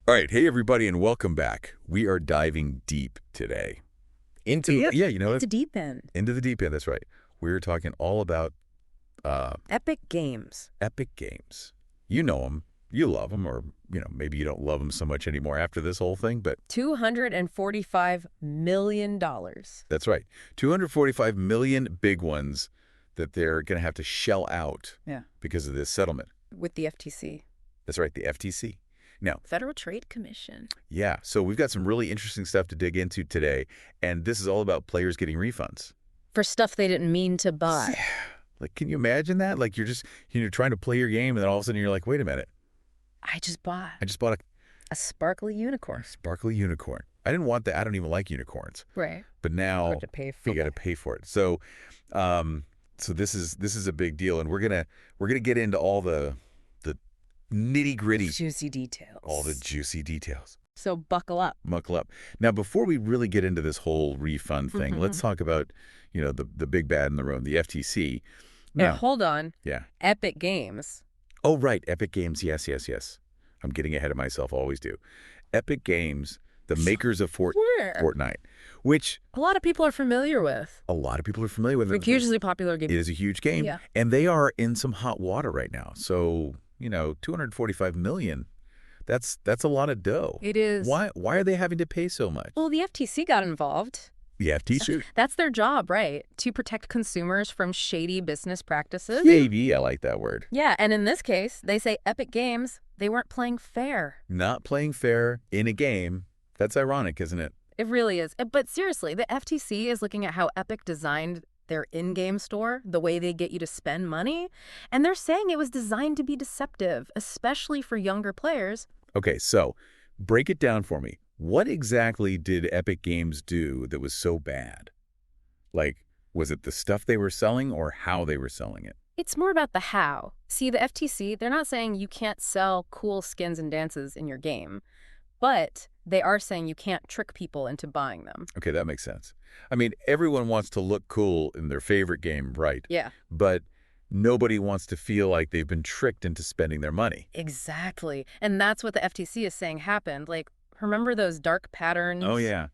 All right, hey everybody, and welcome back. We are diving deep today into It's a deep end. into the deep end. That's right. We're talking all about Epic Games. epic games. You know them, you love them, or maybe you don't love them so much anymore after this whole thing. But $245 million. that's right, 245 million big ones that they're going to have to shell out because of this settlement. With the FTC. That's right, the FTC. Now, Federal Trade Commission. yeah, so we've got some really interesting stuff to dig into today, and this is all about players getting refunds. For stuff they didn't mean to buy. Yeah. Like, can you imagine that? Like, you're trying to play your game, and then all of a sudden you're like, wait a minute. I just bought a a sparkly unicorn. sparkly unicorn. I didn't want that. I don't even like unicorns. Right. But now Hard to pay for you got to pay for it. So, so this is a big deal, and we're gonna get into all the nitty-gritty, Juicy details. all the juicy details. So buckle up. Muckle up. Now, before we really get into this whole refund thing, let's talk about, the big bad in the room, the FTC. Now, hold on. Yeah. Epic Games. Oh, right. Epic Games. Yes. I'm getting ahead of myself. Always do. Epic Games, the makers of Fortnite, which A lot of people are familiar with. a lot of people are familiar with. It's a hugely popular game. It is a huge game. Yeah. And they are in some hot water right now. So, 245 million. That's a lot of dough. It is. Why are they having to pay so much? Well, the FTC got involved. The FTC. That's their job, right? To protect consumers from shady business practices. Maybe. I like that word. Yeah, and in this case, they say Epic Games, they weren't playing fair. Not playing fair in a game. That's ironic, isn't it? It really is. But seriously, the FTC is looking at how Epic designed their in-game store, the way they get you to spend money, and they're saying it was designed to be deceptive, especially for younger players. Okay, so break it down for me. What exactly did Epic Games do that was so bad? Like, was it the stuff they were selling or how they were selling it? It's more about the how. See, the FTC, they're not saying you can't sell cool skins and dances in your game, but they are saying you can't trick people into buying them. Okay, that makes sense. I mean, everyone wants to look cool in their favorite game, right? Yeah. But nobody wants to feel like they've been tricked into spending their money. Exactly. And that's what the FTC is saying happened. Like, remember those dark patterns? Oh, yeah.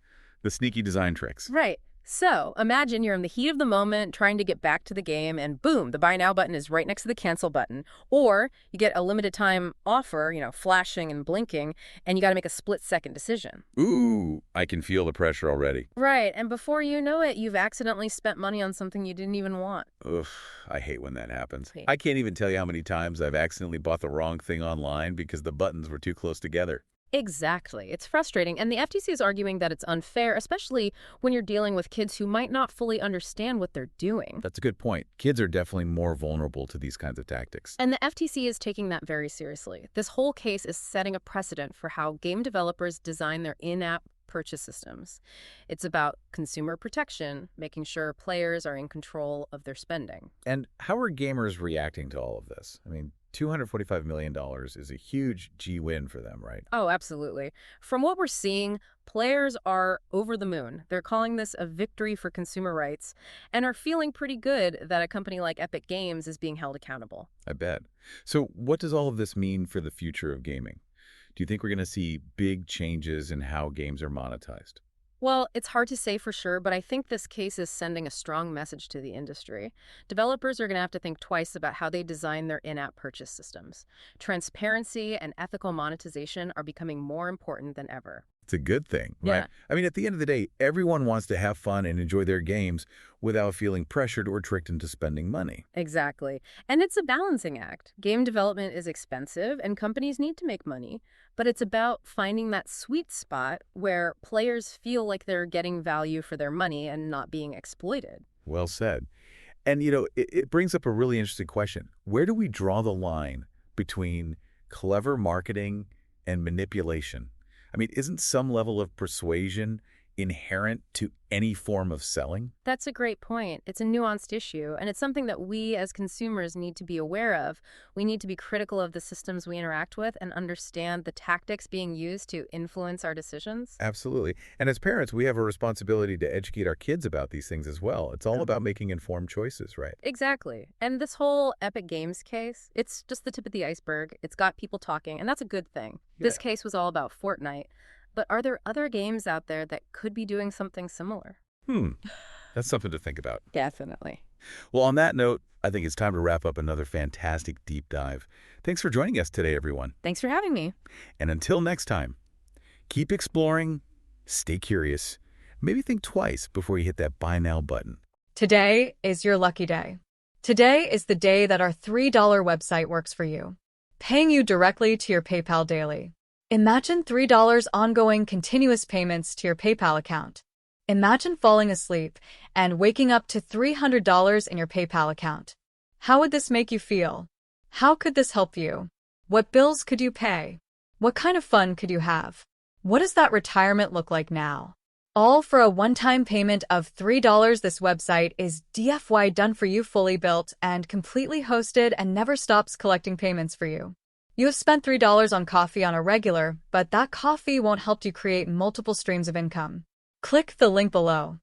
The sneaky design tricks. Right. So imagine you're in the heat of the moment trying to get back to the game and boom, the buy now button is right next to the cancel button. Or you get a limited time offer, flashing and blinking, and you got to make a split-second decision. Ooh, I can feel the pressure already. Right. And before you know it, you've accidentally spent money on something you didn't even want. Ugh, I hate when that happens. Same. I can't even tell you how many times I've accidentally bought the wrong thing online because the buttons were too close together. Exactly. It's frustrating. And the FTC is arguing that it's unfair, especially when you're dealing with kids who might not fully understand what they're doing. That's a good point. Kids are definitely more vulnerable to these kinds of tactics. And the FTC is taking that very seriously. This whole case is setting a precedent for how game developers design their in-app purchase systems. It's about consumer protection, making sure players are in control of their spending. And how are gamers reacting to all of this? I mean, $245 million is a huge G-win for them, right? Oh, absolutely. From what we're seeing, players are over the moon. They're calling this a victory for consumer rights and are feeling pretty good that a company like Epic Games is being held accountable. I bet. So what does all of this mean for the future of gaming? Do you think we're going to see big changes in how games are monetized? Well, it's hard to say for sure, but I think this case is sending a strong message to the industry. Developers are going to have to think twice about how they design their in-app purchase systems. Transparency and ethical monetization are becoming more important than ever. It's a good thing, right? Yeah. I mean, at the end of the day, everyone wants to have fun and enjoy their games without feeling pressured or tricked into spending money. Exactly. And it's a balancing act. Game development is expensive and companies need to make money, but it's about finding that sweet spot where players feel like they're getting value for their money and not being exploited. Well said. And, it brings up a really interesting question. Where do we draw the line between clever marketing and manipulation? I mean, isn't some level of persuasion inherent to any form of selling? That's a great point. It's a nuanced issue, and it's something that we as consumers need to be aware of. We need to be critical of the systems we interact with and understand the tactics being used to influence our decisions. Absolutely. And as parents, we have a responsibility to educate our kids about these things as well. It's all about making informed choices, right? Exactly. And this whole Epic Games case, it's just the tip of the iceberg. It's got people talking, and that's a good thing. This case was all about Fortnite. But are there other games out there that could be doing something similar? That's something to think about. Definitely. Well, on that note, I think it's time to wrap up another fantastic deep dive. Thanks for joining us today, everyone. Thanks for having me. And until next time, keep exploring, stay curious, maybe think twice before you hit that buy now button. Today is your lucky day. Today is the day that our $3 website works for you, paying you directly to your PayPal daily. Imagine $3 ongoing continuous payments to your PayPal account. Imagine falling asleep and waking up to $300 in your PayPal account. How would this make you feel? How could this help you? What bills could you pay? What kind of fun could you have? What does that retirement look like now? All for a one-time payment of $3. This website is DFY done for you, fully built and completely hosted, and never stops collecting payments for you. You have spent $3 on coffee on a regular, but that coffee won't help you create multiple streams of income. Click the link below.